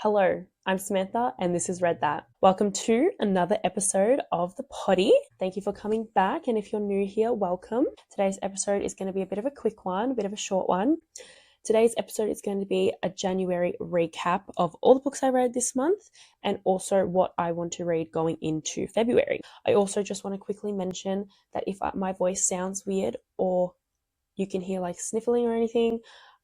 Hello, I'm Samantha and this is Read That. Welcome to another episode of the Potty. Thank you for coming back, and if you're new here, welcome. Today's episode is going to be a bit of a quick one, a bit of a short one. Today's episode is going to be a January recap of all the books I read this month and also what I want to read going into February. I also just want to quickly mention that if my voice sounds weird or you can hear like sniffling or anything,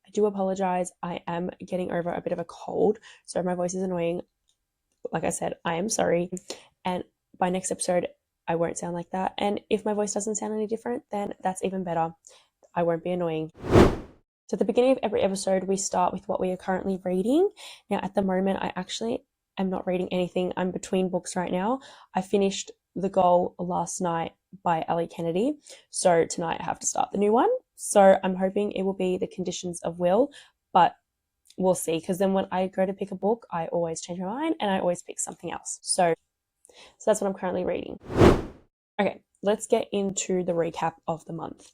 I do apologize. I am getting over a bit of a cold, so my voice is annoying. Like I said, I am sorry. And by next episode, I won't sound like that. And if my voice doesn't sound any different, then that's even better. I won't be annoying. So at the beginning of every episode, we start with what we are currently reading. Now, at the moment, I actually am not reading anything. I'm between books right now. I finished The Goal last night by Ali Kennedy. So tonight I have to start the new one. So I'm hoping it will be The Conditions of Will, but we'll see. Because then when I go to pick a book, I always change my mind and I always pick something else. So that's what I'm currently reading. Okay, let's get into the recap of the month.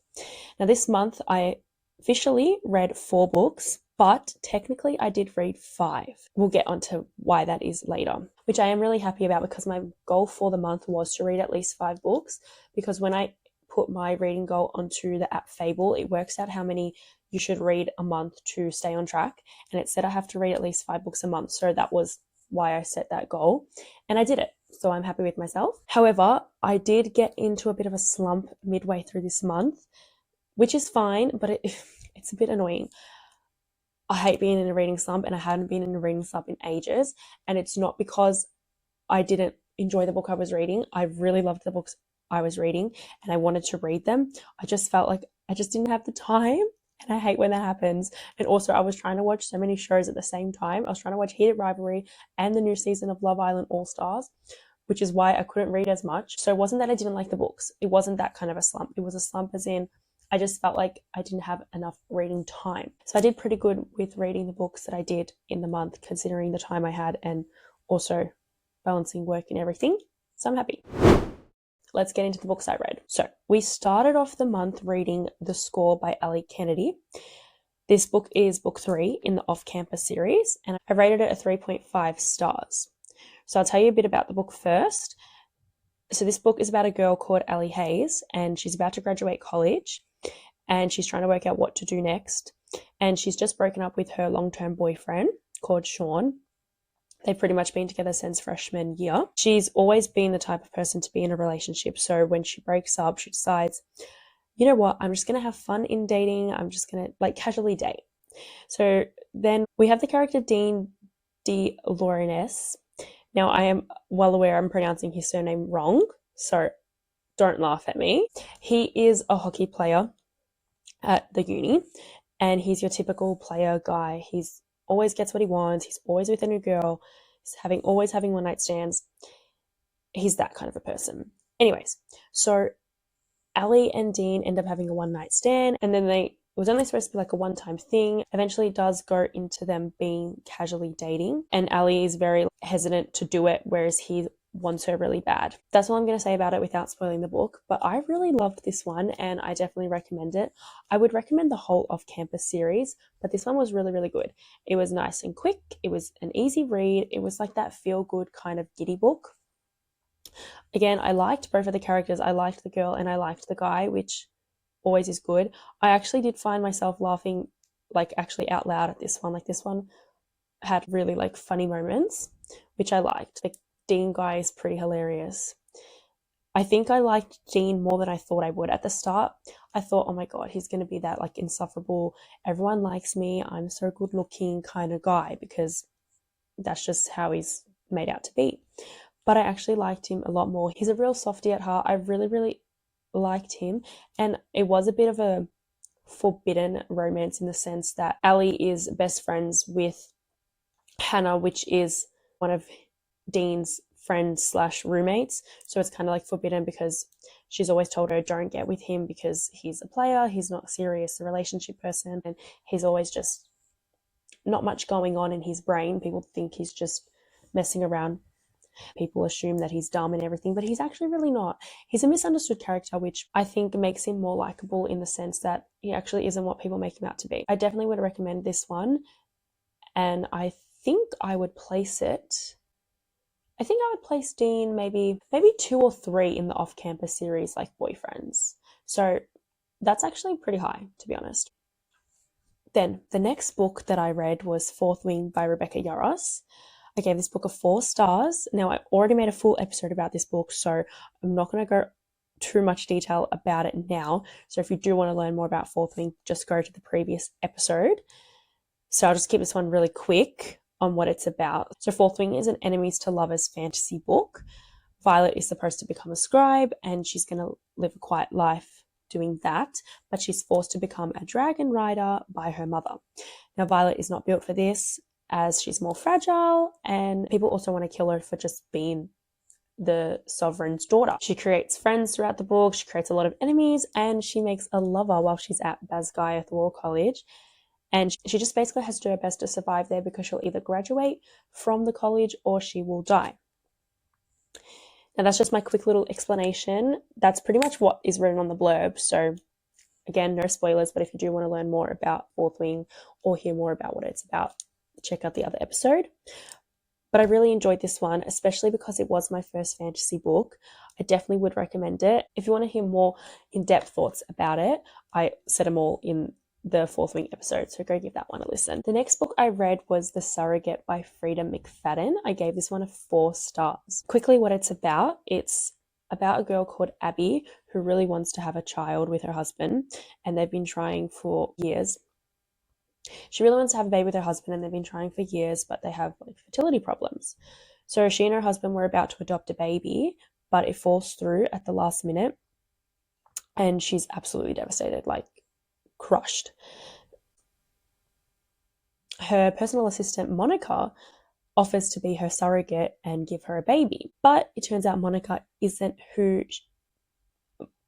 Now this month I officially read 4 books, but technically I did read 5. We'll get onto why that is later, which I am really happy about because my goal for the month was to read at least 5 books, because when I put my reading goal onto the app Fable, it works out how many you should read a month to stay on track, and it said I have to read at least 5 books a month, so that was why I set that goal, and I did it. So I'm happy with myself. However, I did get into a bit of a slump midway through this month, which is fine, but it's a bit annoying. I hate being in a reading slump, and I hadn't been in a reading slump in ages, and it's not because I didn't enjoy the book I was reading. I really loved the books I was reading and I wanted to read them. I just felt like I just didn't have the time, and I hate when that happens. And also I was trying to watch so many shows at the same time. I was trying to watch Heated Rivalry and the new season of Love Island All Stars, which is why I couldn't read as much. So it wasn't that I didn't like the books. It wasn't that kind of a slump. It was a slump as in I just felt like I didn't have enough reading time. So I did pretty good with reading the books that I did in the month, considering the time I had and also balancing work and everything. So I'm happy. Let's get into the books I read. So we started off the month reading The Score by Ali Kennedy. This book is book 3 in the Off-Campus series, and I rated it a 3.5 stars. So I'll tell you a bit about the book first. So this book is about a girl called Ali Hayes, and she's about to graduate college, and she's trying to work out what to do next. And she's just broken up with her long-term boyfriend called Sean. They've pretty much been together since freshman year. She's always been the type of person to be in a relationship. So when she breaks up, she decides, you know what, I'm just going to have fun in dating. I'm just going to casually date. So then we have the character Dean de Laurentiis. Now I am well aware I'm pronouncing his surname wrong, so don't laugh at me. He is a hockey player at the uni, and he's your typical player guy. He's always gets what he wants. He's always with a new girl. He's always having one night stands. He's that kind of a person. Anyways, so Ali and Dean end up having a one night stand, and then it was only supposed to be like a one-time thing. Eventually it does go into them being casually dating, and Ali is very hesitant to do it, whereas he wants her really bad. That's all I'm going to say about it without spoiling the book, but I really loved this one and I definitely recommend it. I would recommend the whole Off-Campus series, but this one was really, really good. It was nice and quick. It was an easy read. It was like that feel-good kind of giddy book. Again, I liked both of the characters. I liked the girl and I liked the guy, which always is good. I actually did find myself laughing actually out loud at this one. This one had really funny moments, which I liked. The Dean guy is pretty hilarious. I think I liked Dean more than I thought I would at the start. I thought, oh my god, he's going to be that insufferable, everyone likes me, I'm so good looking kind of guy, because that's just how he's made out to be. But I actually liked him a lot more. He's a real softie at heart. I really, really liked him, and it was a bit of a forbidden romance in the sense that Ali is best friends with Hannah, which is one of Dean's friends / roommates. So it's kind of forbidden because she's always told her don't get with him because he's a player, he's not serious, a relationship person, and he's always just not much going on in his brain. People think he's just messing around. People assume that he's dumb and everything, but he's actually really not. He's a misunderstood character, which I think makes him more likable in the sense that he actually isn't what people make him out to be. I definitely would recommend this one, and I think I would place it. I think I would place Dean maybe 2 or 3 in the off-campus series, like boyfriends. So that's actually pretty high, to be honest. Then the next book that I read was Fourth Wing by Rebecca Yarros. I gave this book a 4 stars. Now, I already made a full episode about this book, so I'm not going to go too much detail about it now. So if you do want to learn more about Fourth Wing, just go to the previous episode. So I'll just keep this one really quick on what it's about. So Fourth Wing is an enemies to lovers fantasy book. Violet is supposed to become a scribe, and she's going to live a quiet life doing that, but she's forced to become a dragon rider by her mother. Now, Violet is not built for this, as she's more fragile, and people also want to kill her for just being the sovereign's daughter. She creates friends throughout the book, she creates a lot of enemies, and she makes a lover while she's at Basgiath War College. And she just basically has to do her best to survive there, because she'll either graduate from the college or she will die. Now, that's just my quick little explanation. That's pretty much what is written on the blurb. So again, no spoilers, but if you do want to learn more about Fourth Wing or hear more about what it's about, check out the other episode. But I really enjoyed this one, especially because it was my first fantasy book. I definitely would recommend it. If you want to hear more in-depth thoughts about it, I said them all in the Fourth Wing episode, so go give that one a listen. The next book I read was The Surrogate by Frida McFadden. I gave this one a 4 stars. Quickly, what it's about a girl called Abby who really wants to have a child with her husband, and they've been trying for years. She really wants to have a baby with her husband, and they've been trying for years, but they have fertility problems. So she and her husband were about to adopt a baby, but it falls through at the last minute, and she's absolutely devastated, crushed. Her personal assistant, Monica, offers to be her surrogate and give her a baby. But it turns out Monica isn't who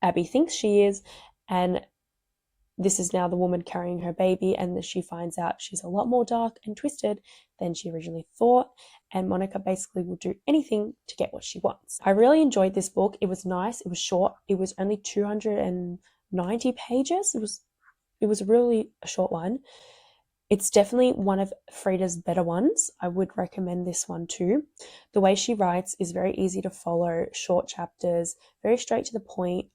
Abby thinks she is, and this is now the woman carrying her baby, and she finds out she's a lot more dark and twisted than she originally thought, and Monica basically will do anything to get what she wants. I really enjoyed this book. It was nice. It was short. It was only 290 pages. It was really a short one. It's definitely one of Frida's better ones. I would recommend this one too. The way she writes is very easy to follow, short chapters, very straight to the point.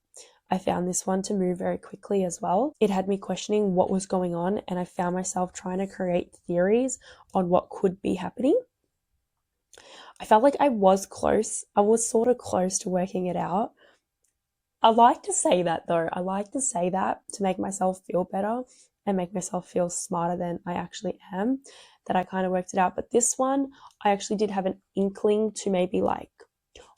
I found this one to move very quickly as well. It had me questioning what was going on, and I found myself trying to create theories on what could be happening. I felt like I was close. I was sort of close to working it out. I like to say that though. I like to say that to make myself feel better and make myself feel smarter than I actually am, that I kind of worked it out. But this one, I actually did have an inkling to maybe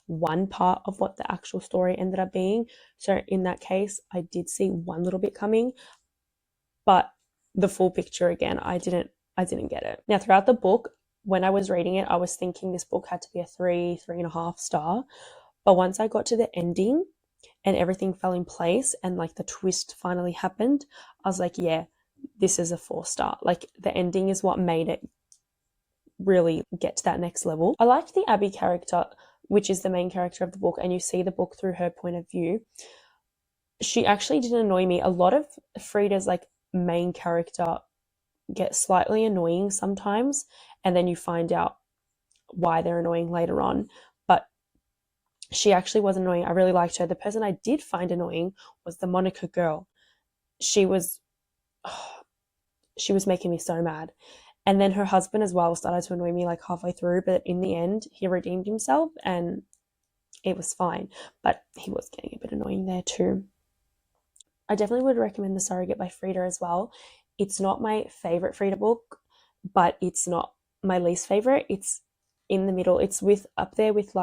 one part of what the actual story ended up being. So in that case, I did see one little bit coming, but the full picture, again, I didn't get it. Now, throughout the book, when I was reading it, I was thinking this book had to be a 3.5 star. But once I got to the ending and everything fell in place and the twist finally happened, I was like, yeah, this is a 4 star. The ending is what made it really get to that next level. I liked the Abby character, which is the main character of the book, and you see the book through her point of view. She actually didn't annoy me. A lot of Frida's main character gets slightly annoying sometimes, and then you find out why they're annoying later on. But she actually was annoying. I really liked her. The person I did find annoying was the Monica girl. She was making me so mad. And then her husband as well started to annoy me halfway through, but in the end, he redeemed himself and it was fine. But he was getting a bit annoying there too. I definitely would recommend The Surrogate by Frida as well. It's not my favorite Frida book, but it's not my least favorite. It's in the middle. It's up there with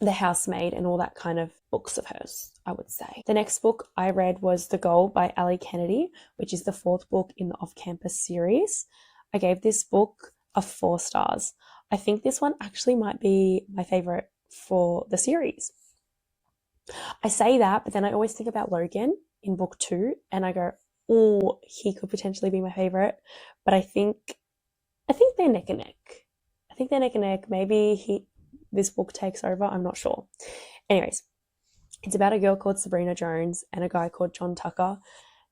The Housemaid and all that kind of books of hers, I would say. The next book I read was The Goal by Ali Kennedy, which is the 4th book in the off-campus series. I gave this book a 4 stars. I think this one actually might be my favorite for the series. I say that, but then I always think about Logan in book 2 and I go, oh, he could potentially be my favorite. But I think they're neck and neck. Maybe this book takes over. I'm not sure. Anyways, it's about a girl called Sabrina Jones and a guy called John Tucker.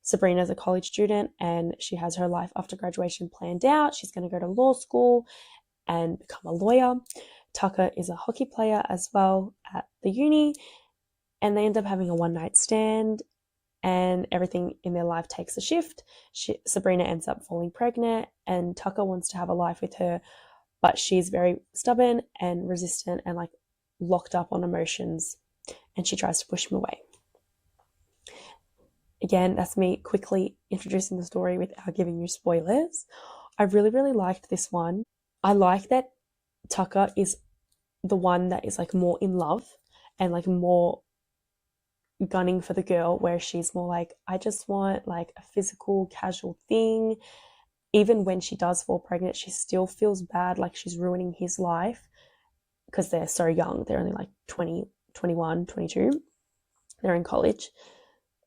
Sabrina's a college student and she has her life after graduation planned out. She's going to go to law school and become a lawyer. Tucker is a hockey player as well at the uni, and they end up having a one-night stand, and everything in their life takes a shift. Sabrina ends up falling pregnant, and Tucker wants to have a life with her, but she's very stubborn and resistant and like locked up on emotions, and she tries to push him away. Again, that's me quickly introducing the story without giving you spoilers. I really, really liked this one. I like that Tucker is the one that is like more in love and like more gunning for the girl, where she's more like, I just want like a physical, casual thing. Even when she does fall pregnant, she still feels bad, like she's ruining his life because they're so young. They're only like 20, 21, 22. They're in college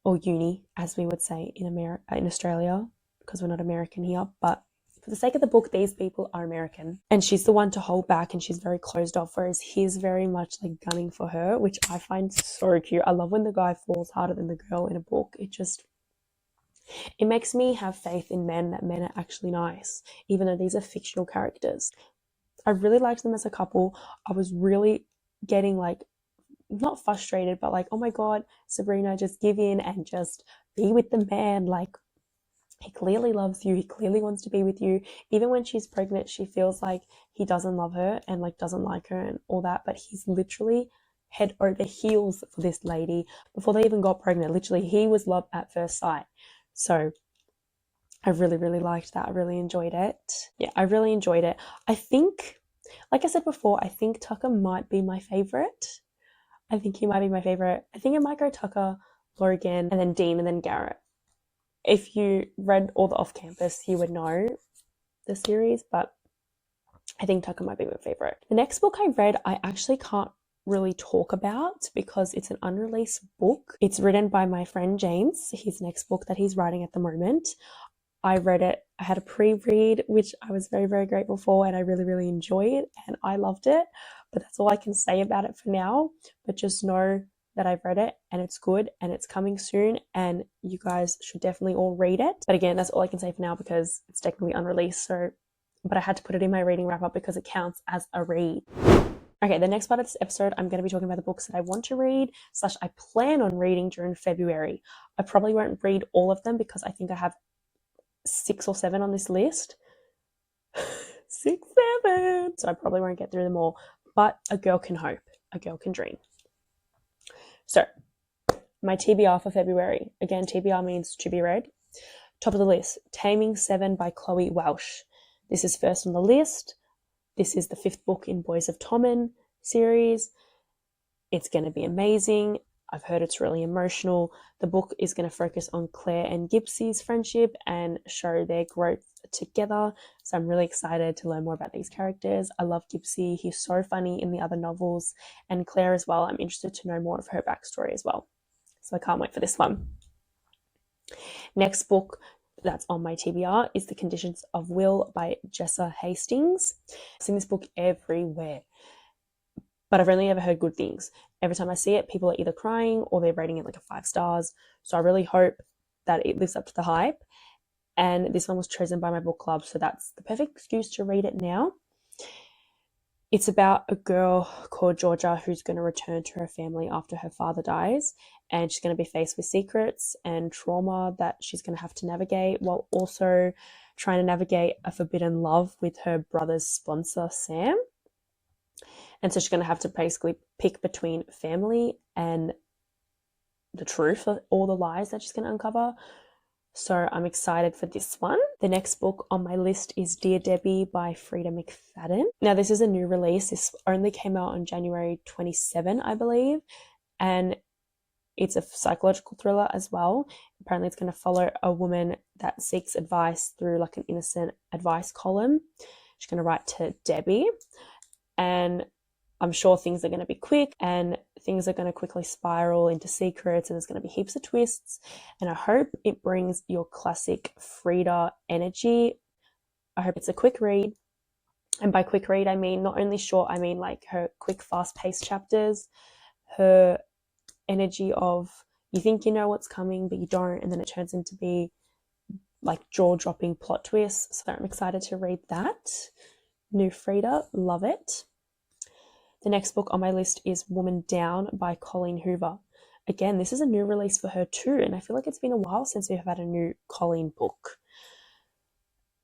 or uni, as we would say in Australia, because we're not American here. But for the sake of the book, these people are American. And she's the one to hold back, and she's very closed off, whereas he's very much like gunning for her, which I find so cute. I love when the guy falls harder than the girl in a book. It makes me have faith in men, that men are actually nice, even though these are fictional characters. I really liked them as a couple. I was really getting like, not frustrated, but like, oh my God, Sabrina, just give in and just be with the man. Like, he clearly loves you. He clearly wants to be with you. Even when she's pregnant, she feels like he doesn't love her and like doesn't like her and all that. But he's literally head over heels for this lady before they even got pregnant. Literally, he was love at first sight. So I really, really liked that. I really enjoyed it. Yeah, I really enjoyed it. I think, like I said before, I think Tucker might be my favorite. I think he might be my favorite. I think it might go Tucker, Logan, and then Dean, and then Garrett. If you read all the Off Campus, you would know the series, but I think Tucker might be my favorite. The next book I read, I actually can't really talk about because it's an unreleased book. It's written by my friend James, his next book that he's writing at the moment. I read it. I had a pre-read, which I was very, very grateful for, and I really, really enjoyed, and I loved it. But that's all I can say about it for now. But just know that I've read it and it's good and it's coming soon, and you guys should definitely all read it. But again, that's all I can say for now because it's technically unreleased. So, but I had to put it in my reading wrap up because it counts as a read. Okay, the next part of this episode, I'm going to be talking about the books that I want to read / I plan on reading during February. I probably won't read all of them because I think I have 6 or 7 on this list. 6, 7. So I probably won't get through them all. But a girl can hope. A girl can dream. So, my TBR for February. Again, TBR means to be read. Top of the list, Taming 7 by Chloe Welsh. This is first on the list. This is the 5th book in Boys of Tommen series. It's going to be amazing. I've heard it's really emotional. The book is going to focus on Claire and Gypsy's friendship and show their growth together. So I'm really excited to learn more about these characters. I love Gypsy. He's so funny in the other novels. And Claire as well. I'm interested to know more of her backstory as well. So I can't wait for this one. Next book that's on my TBR is The Conditions of Will by Jessa Hastings. I've seen this book everywhere, but I've only ever heard good things. Every time I see it, people are either crying or they're rating it like a 5 stars. So I really hope that it lives up to the hype. And this one was chosen by my book club, so that's the perfect excuse to read it now. It's about a girl called Georgia who's going to return to her family after her father dies, and she's going to be faced with secrets and trauma that she's going to have to navigate, while also trying to navigate a forbidden love with her brother's sponsor, Sam. And so she's going to have to basically pick between family and the truth of all the lies that she's going to uncover. So I'm excited for this one. The next book on my list is Dear Debbie by Frida McFadden. Now, this is a new release. This only came out on January 27, I believe. And it's a psychological thriller as well. Apparently, it's going to follow a woman that seeks advice through like an innocent advice column. She's going to write to Debbie. And I'm sure things are going to be quick and things are going to quickly spiral into secrets, and there's going to be heaps of twists. And I hope it brings your classic Frida energy. I hope it's a quick read. And by quick read, I mean not only short, I mean like her quick, fast-paced chapters, her energy of you think you know what's coming, but you don't, and then it turns into be like jaw-dropping plot twists. So I'm excited to read that. New Frida, love it. The next book on my list is Woman Down by Colleen Hoover. Again, this is a new release for her too, and I feel like it's been a while since we've had a new Colleen book.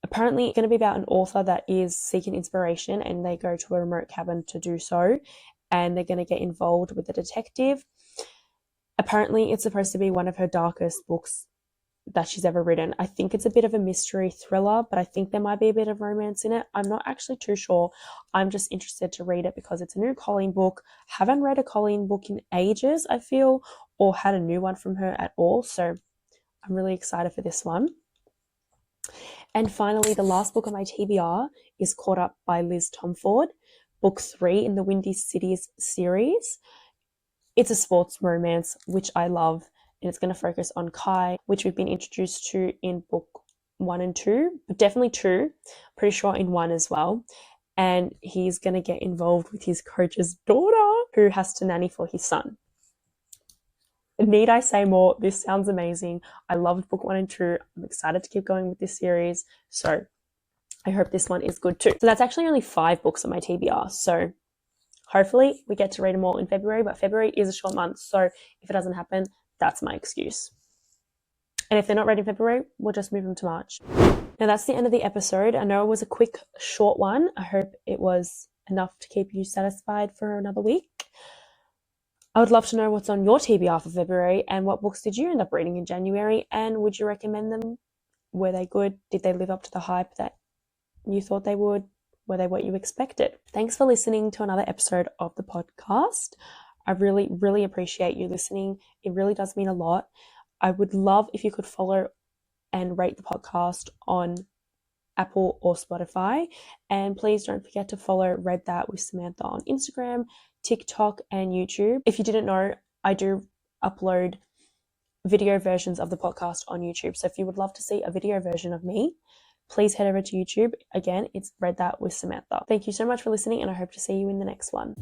Apparently, it's going to be about an author that is seeking inspiration, and they go to a remote cabin to do so, and they're going to get involved with a detective. Apparently, it's supposed to be one of her darkest books that she's ever written. I think it's a bit of a mystery thriller, but I think there might be a bit of romance in it. I'm not actually too sure. I'm just interested to read it because it's a new Colleen book. Haven't read a Colleen book in ages, I feel, or had a new one from her at all. So I'm really excited for this one. And finally, the last book on my TBR is Caught Up by Liz Tomford, book 3 in the Windy Cities series. It's a sports romance, which I love, and it's going to focus on Kai, which we've been introduced to in book 1 and 2, but definitely 2, pretty sure in 1 as well. And he's going to get involved with his coach's daughter, who has to nanny for his son. Need I say more? This sounds amazing. I loved book 1 and 2. I'm excited to keep going with this series. So I hope this one is good too. So that's actually only 5 books on my TBR. So hopefully we get to read them all in February, but February is a short month. So if it doesn't happen, that's my excuse. And if they're not ready in February, we'll just move them to March. Now that's the end of the episode. I know it was a quick, short one. I hope it was enough to keep you satisfied for another week. I would love to know what's on your TBR for February and what books did you end up reading in January, and would you recommend them? Were they good? Did they live up to the hype that you thought they would? Were they what you expected? Thanks for listening to another episode of the podcast. I really, really appreciate you listening. It really does mean a lot. I would love if you could follow and rate the podcast on Apple or Spotify. And please don't forget to follow Read That with Samantha on Instagram, TikTok, and YouTube. If you didn't know, I do upload video versions of the podcast on YouTube. So if you would love to see a video version of me, please head over to YouTube. Again, it's Read That with Samantha. Thank you so much for listening, and I hope to see you in the next one.